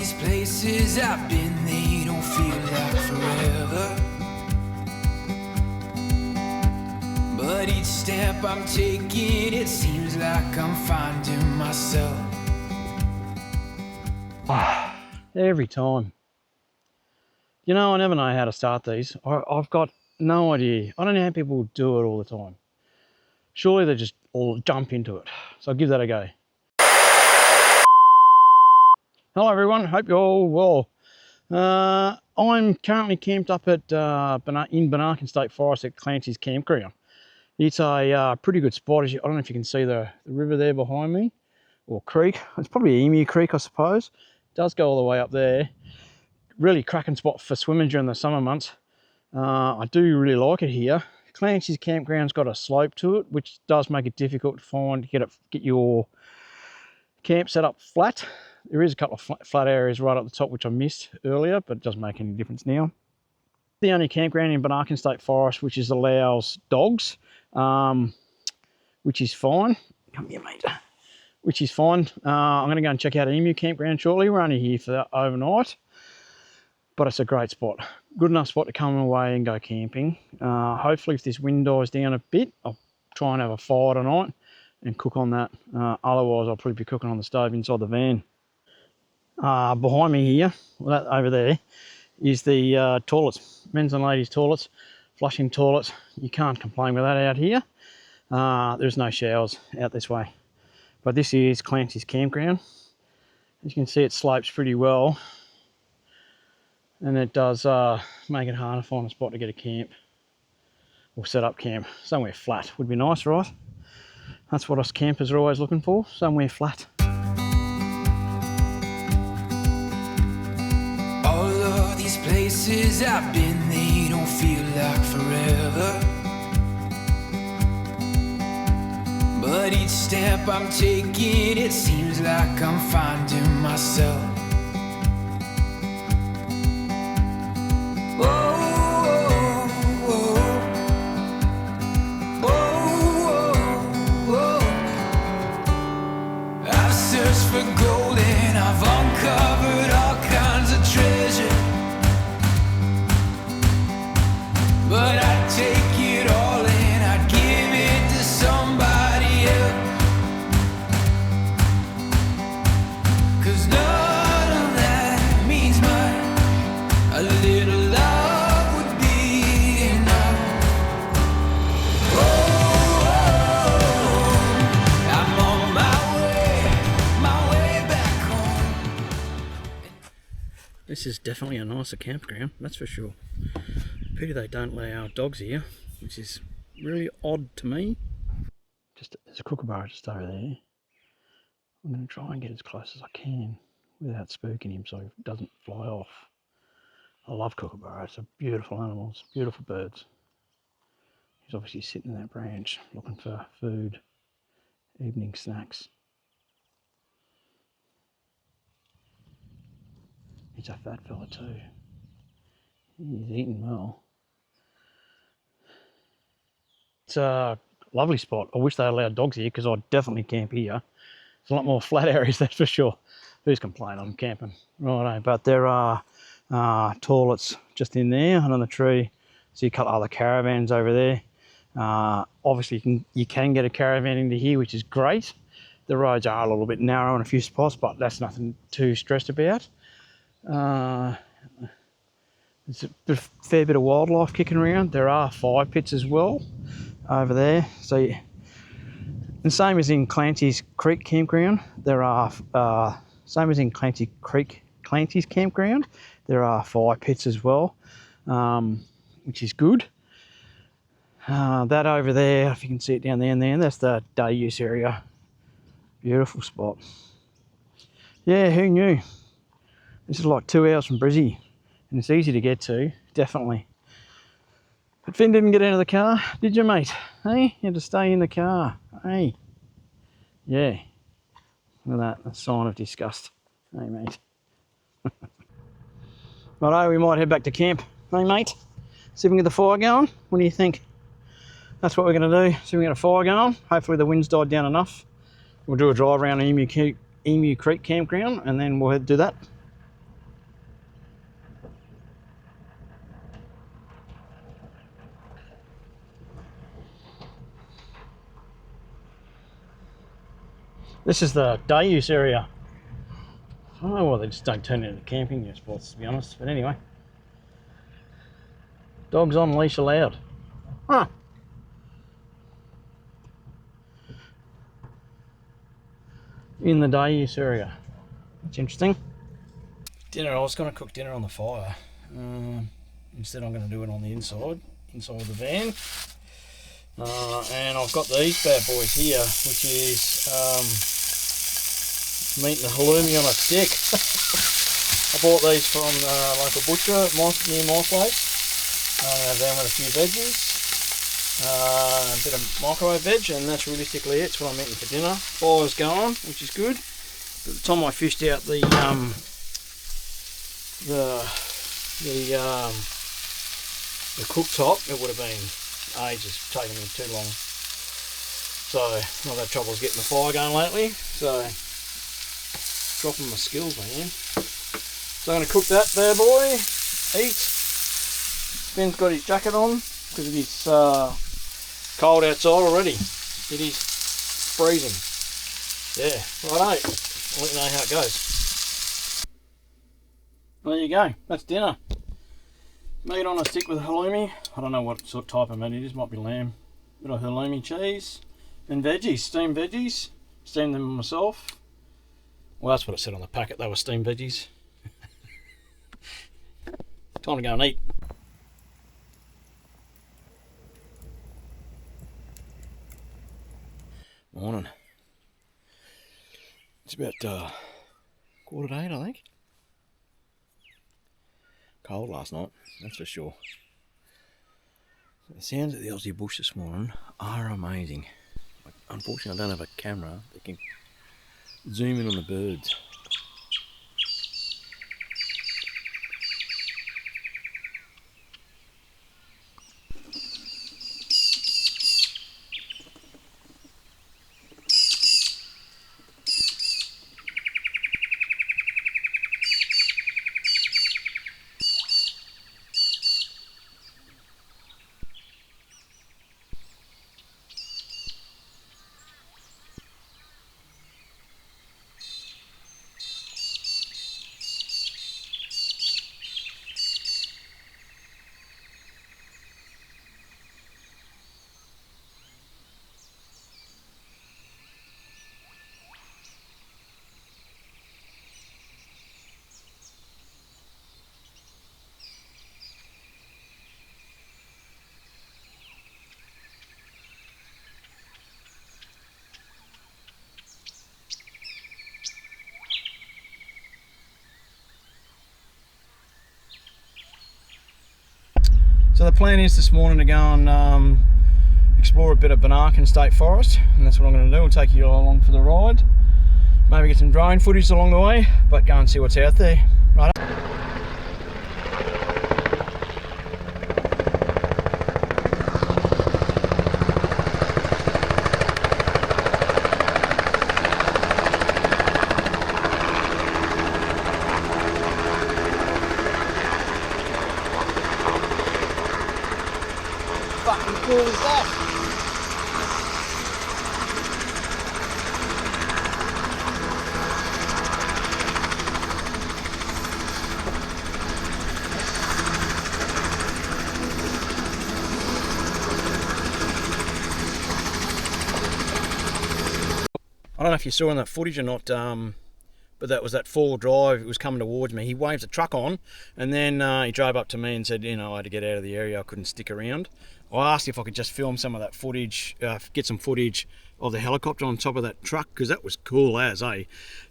these places I've been, they don't feel like forever. But each step I'm taking, it seems like I'm finding myself. Every time. You know, I never know how to start these. I've got no idea. I don't know how people do it all the time. Surely they just all jump into it. So I'll give that a go. Hello everyone, hope you're all well. I'm currently camped up at in Benarkin State Forest at Clancy's campground. It's a pretty good spot. I don't know if you can see the river there behind me, or creek. It's probably Emu Creek, I suppose. It does go all the way up there. Really cracking spot for swimming during the summer months. I do really like it here. Clancy's campground's got a slope to it, which does make it difficult to find, get your camp set up flat. There is a couple of flat areas right up the top which I missed earlier, but it doesn't make any difference now. The only campground in Benarkin State Forest which allows dogs, which is fine. Come here, mate. Which is fine. I'm going to go and check out an Emu campground shortly. We're only here for overnight, but it's a great spot. Good enough spot to come away and go camping. Hopefully if this wind dies down a bit, I'll try and have a fire tonight and cook on that. Otherwise I'll probably be cooking on the stove inside the van. Behind me here, well, that over there, is the toilets, men's and ladies toilets, flushing toilets. You can't complain with that out here. There's no showers out this way. But this is Clancy's campground. As you can see, it slopes pretty well. And it does make it hard to find a spot to get a camp or set up camp. Somewhere flat would be nice, right? That's what us campers are always looking for, somewhere flat. All of these places I've been, they don't feel like forever. But each step I'm taking, it seems like I'm finding myself. For gold and I've uncovered all kinds of treasure, but I'd take it all and I'd give it to somebody else, 'cause none of that means much. A little love would be enough. I'm on my way back home. This is definitely a nicer campground, that's for sure. Pity they don't allow dogs here, which is really odd to me. There's a kookaburra just over there. I'm going to try and get as close as I can without spooking him so he doesn't fly off. I love kookaburras, they're beautiful animals, beautiful birds. He's obviously sitting in that branch looking for food, evening snacks. He's a fat fella too. He's eating well. It's a lovely spot. I wish they allowed dogs here because I'd definitely camp here. There's a lot more flat areas, that's for sure. Who's complaining? I'm camping. Righto, but there are toilets just in there under the tree. See a couple other caravans over there. Obviously you can get a caravan into here, which is great. The roads are a little bit narrow in a few spots, but that's nothing too stressed about. There's a fair bit of wildlife kicking around. There are fire pits as well over there. So, the same as in Clancy's Creek Campground, there are same as in Clancy's campground. There are fire pits as well, which is good. That over there, if you can see it down there and there, that's the day use area. Beautiful spot. Yeah, who knew? This is like 2 hours from Brizzy, and it's easy to get to, definitely. But Finn didn't get out of the car, did you, mate? Hey, you had to stay in the car. Hey, yeah. Look at that, a sign of disgust. Hey, mate. Righto, we might head back to camp. Hey, mate. See if we can get the fire going. What do you think? That's what we're going to do. See if we can get a fire going. Hopefully the wind's died down enough. We'll do a drive around Emu Creek Campground, and then we'll do that. This is the day use area. I don't know why they just don't turn it into camping use spots, to be honest. But anyway. Dogs on leash allowed. Huh. In the day use area. That's interesting. Dinner, I was going to cook dinner on the fire. Instead I'm going to do it on the inside of the van. And I've got these bad boys here, which is meat and halloumi on a stick. I bought these from local butcher near my place. Then with a few veggies, a bit of microwave veg, and that's realistically it. It's what I'm eating for dinner. Fire's going, which is good. By the time I fished out the cooktop, it would have been ages, taking me too long. So I've had troubles getting the fire going lately. So dropping my skills, man. So I'm going to cook that bad boy, eat. Ben's got his jacket on because it is cold outside already. It is freezing. Yeah, righto. I'll let you know how it goes. There you go, that's dinner. Meat on a stick with halloumi. I don't know what sort of type of meat it is, might be lamb. Bit of halloumi cheese. And veggies, steamed veggies. Steamed them myself. Well, that's what it said on the packet, they were steamed veggies. Time to go and eat. Morning. It's about 8:15, I think. Cold last night, that's for sure. The sounds of the Aussie bush this morning are amazing. Unfortunately, I don't have a camera that can zoom in on the birds. So the plan is this morning to go and explore a bit of Benarkin State Forest, and that's what I'm going to do. I'll take you along for the ride. Maybe get some drone footage along the way, but go and see what's out there. Right. Fucking cool is that? I don't know if you saw in that footage or not, but that was that 4-wheel drive. It was coming towards me. He waved the truck on, and then he drove up to me and said, you know, I had to get out of the area. I couldn't stick around. I asked if I could just film some of that footage, get some footage of the helicopter on top of that truck, because that was cool as, eh?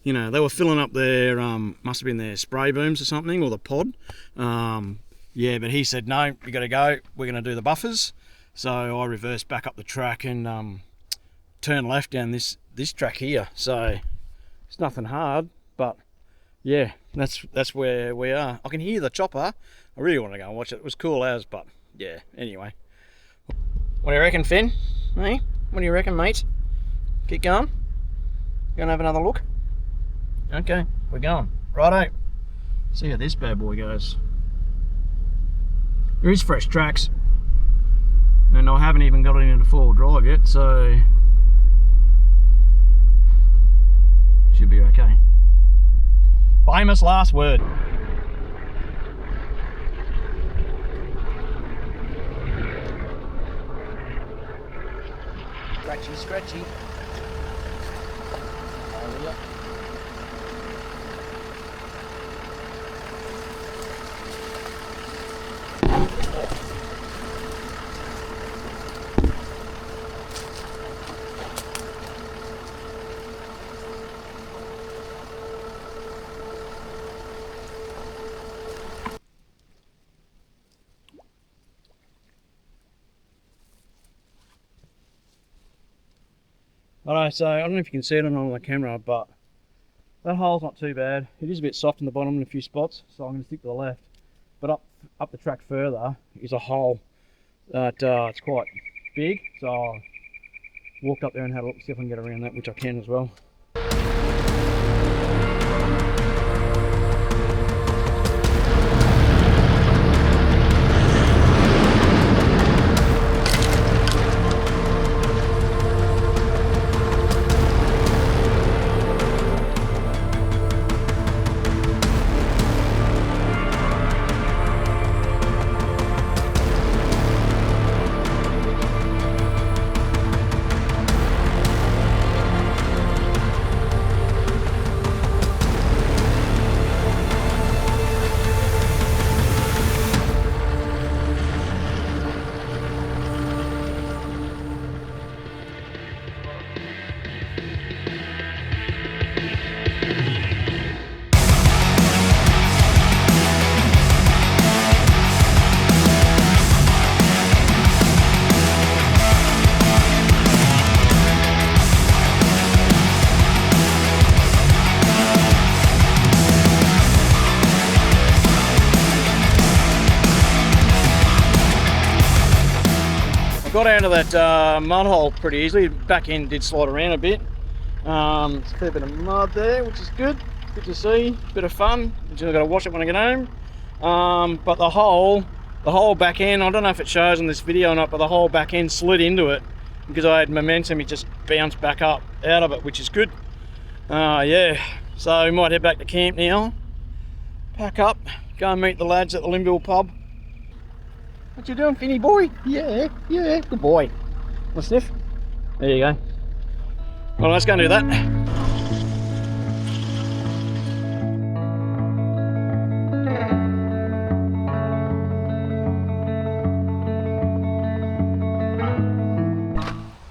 You know, they were filling up their, must have been their spray booms or something, or the pod. Yeah, but he said, no, you got to go. We're going to do the buffers. So I reversed back up the track and turned left down this track here. So it's nothing hard, but yeah, that's where we are. I can hear the chopper. I really want to go and watch it. It was cool as, but yeah, anyway. What do you reckon, Finn? Hey, what do you reckon, mate? Keep going? Gonna have another look? Okay, we're going. Righto. See how this bad boy goes. There is fresh tracks, and I haven't even got it into 4-wheel drive yet, so Famous last word. Scratchy, scratchy. Oh, yeah. Alright, so I don't know if you can see it on the camera, but that hole's not too bad. It is a bit soft in the bottom in a few spots, so I'm going to stick to the left. But up the track further is a hole that it's quite big, so I walked up there and had a look, see if I can get around that, which I can as well. Got out of that mud hole pretty easily. Back end did slide around a bit. It's a fair bit of mud there, which is good. Good to see. Bit of fun. Just got to wash it when I get home. But the whole back end, I don't know if it shows on this video or not, but the whole back end slid into it because I had momentum. It just bounced back up out of it, which is good. Yeah. So we might head back to camp now. Pack up. Go and meet the lads at the Imbil pub. What you doing, Finny boy? Yeah, good boy. Want a sniff? There you go. Well, let's go and do that.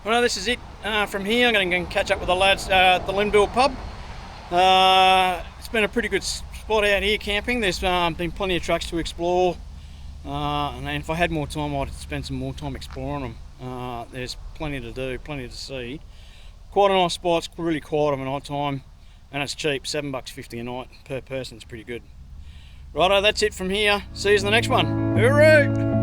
Well, this is it from here. I'm going to go and catch up with the lads at the Imbil pub. It's been a pretty good spot out here camping. There's been plenty of tracks to explore. And if I had more time, I'd spend some more time exploring them. There's plenty to do, plenty to see. Quite a nice spot, it's really quiet of a night time, and it's cheap, $7.50 a night per person. It's pretty good. Righto, that's it from here. See you in the next one. Hooroo!